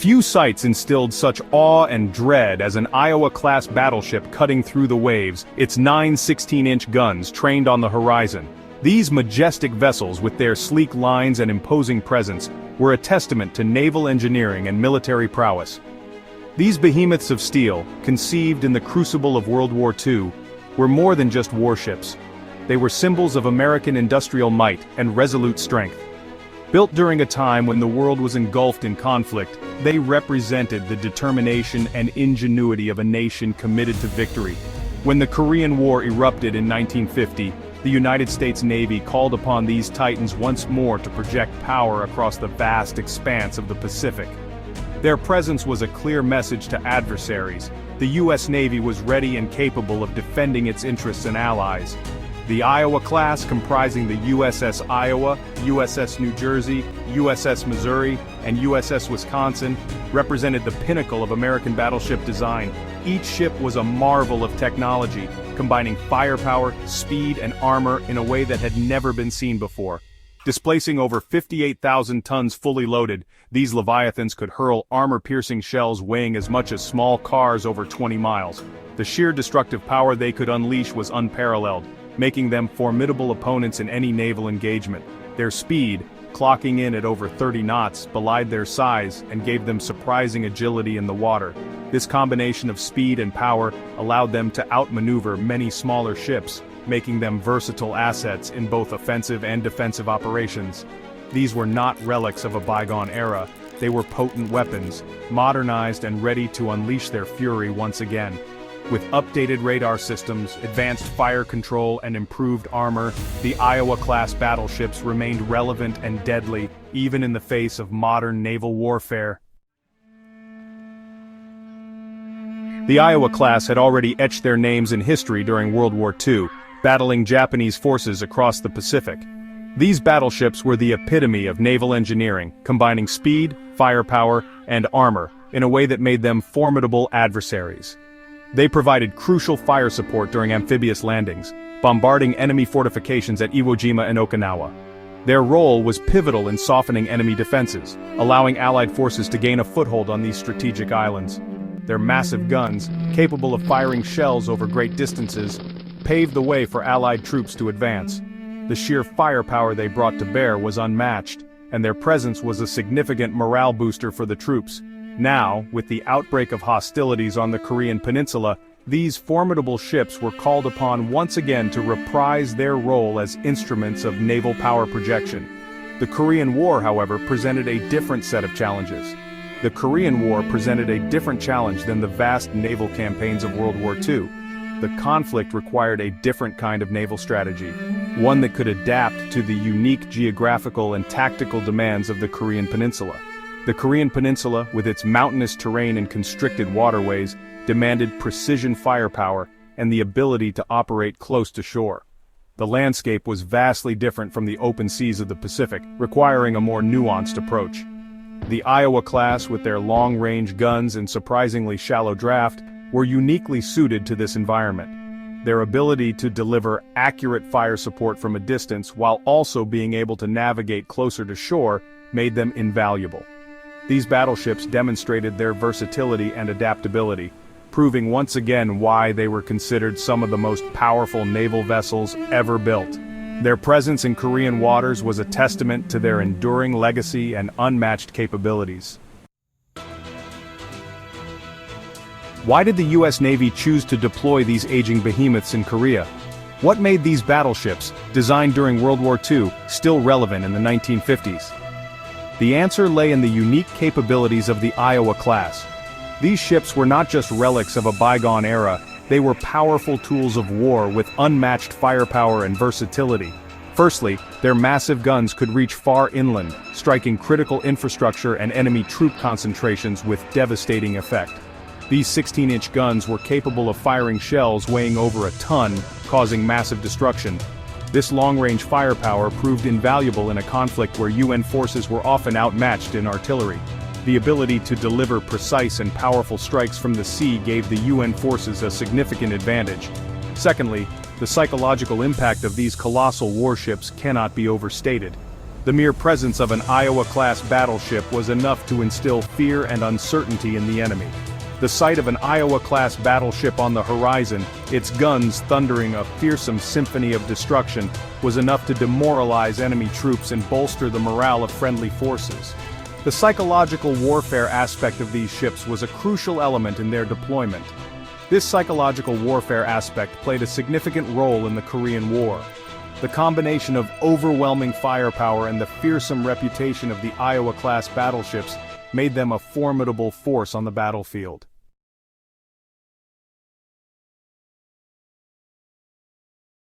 Few sights instilled such awe and dread as an Iowa-class battleship cutting through the waves, its 9 16-inch guns trained on the horizon. These majestic vessels, with their sleek lines and imposing presence, were a testament to naval engineering and military prowess. These behemoths of steel, conceived in the crucible of World War II, were more than just warships. They were symbols of American industrial might and resolute strength. Built during a time when the world was engulfed in conflict, they represented the determination and ingenuity of a nation committed to victory. When the Korean War erupted in 1950, the United States Navy called upon these titans once more to project power across the vast expanse of the Pacific. Their presence was a clear message to adversaries. The U.S. Navy was ready and capable of defending its interests and allies. The Iowa class, comprising the USS Iowa, USS New Jersey, USS Missouri, and USS Wisconsin, represented the pinnacle of American battleship design. Each ship was a marvel of technology, combining firepower, speed, and armor in a way that had never been seen before. Displacing over 58,000 tons fully loaded, these Leviathans could hurl armor-piercing shells weighing as much as small cars over 20 miles. The sheer destructive power they could unleash was unparalleled, making them formidable opponents in any naval engagement. Their speed, clocking in at over 30 knots, belied their size and gave them surprising agility in the water. This combination of speed and power allowed them to outmaneuver many smaller ships, making them versatile assets in both offensive and defensive operations. These were not relics of a bygone era. They were potent weapons, modernized and ready to unleash their fury once again. With updated radar systems, advanced fire control, and improved armor, the Iowa-class battleships remained relevant and deadly, even in the face of modern naval warfare. The Iowa class had already etched their names in history during World War II, battling Japanese forces across the Pacific. These battleships were the epitome of naval engineering, combining speed, firepower, and armor in a way that made them formidable adversaries. They provided crucial fire support during amphibious landings, bombarding enemy fortifications at Iwo Jima and Okinawa. Their role was pivotal in softening enemy defenses, allowing Allied forces to gain a foothold on these strategic islands. Their massive guns, capable of firing shells over great distances, paved the way for Allied troops to advance. The sheer firepower they brought to bear was unmatched, and their presence was a significant morale booster for the troops. Now, with the outbreak of hostilities on the Korean peninsula, these formidable ships were called upon once again to reprise their role as instruments of naval power projection. The Korean War, however, presented a different set of challenges. The Korean War presented a different challenge than the vast naval campaigns of World War II. The conflict required a different kind of naval strategy, one that could adapt to the unique geographical and tactical demands of the Korean peninsula. The Korean peninsula, with its mountainous terrain and constricted waterways, demanded precision firepower and the ability to operate close to shore. The landscape was vastly different from the open seas of the Pacific, requiring a more nuanced approach. The Iowa class, with their long-range guns and surprisingly shallow draft, were uniquely suited to this environment. Their ability to deliver accurate fire support from a distance while also being able to navigate closer to shore made them invaluable. These battleships demonstrated their versatility and adaptability, proving once again why they were considered some of the most powerful naval vessels ever built. Their presence in Korean waters was a testament to their enduring legacy and unmatched capabilities. Why did the U.S. Navy choose to deploy these aging behemoths in Korea? What made these battleships, designed during World War II, still relevant in the 1950s? The answer lay in the unique capabilities of the Iowa class. These ships were not just relics of a bygone era, they were powerful tools of war with unmatched firepower and versatility. Firstly, their massive guns could reach far inland, striking critical infrastructure and enemy troop concentrations with devastating effect. These 16-inch guns were capable of firing shells weighing over a ton, causing massive destruction. This long-range firepower proved invaluable in a conflict where UN forces were often outmatched in artillery. The ability to deliver precise and powerful strikes from the sea gave the UN forces a significant advantage. Secondly, the psychological impact of these colossal warships cannot be overstated. The mere presence of an Iowa-class battleship was enough to instill fear and uncertainty in the enemy. The sight of an Iowa-class battleship on the horizon, its guns thundering a fearsome symphony of destruction, was enough to demoralize enemy troops and bolster the morale of friendly forces. The psychological warfare aspect of these ships was a crucial element in their deployment. This psychological warfare aspect played a significant role in the Korean War. The combination of overwhelming firepower and the fearsome reputation of the Iowa-class battleships made them a formidable force on the battlefield.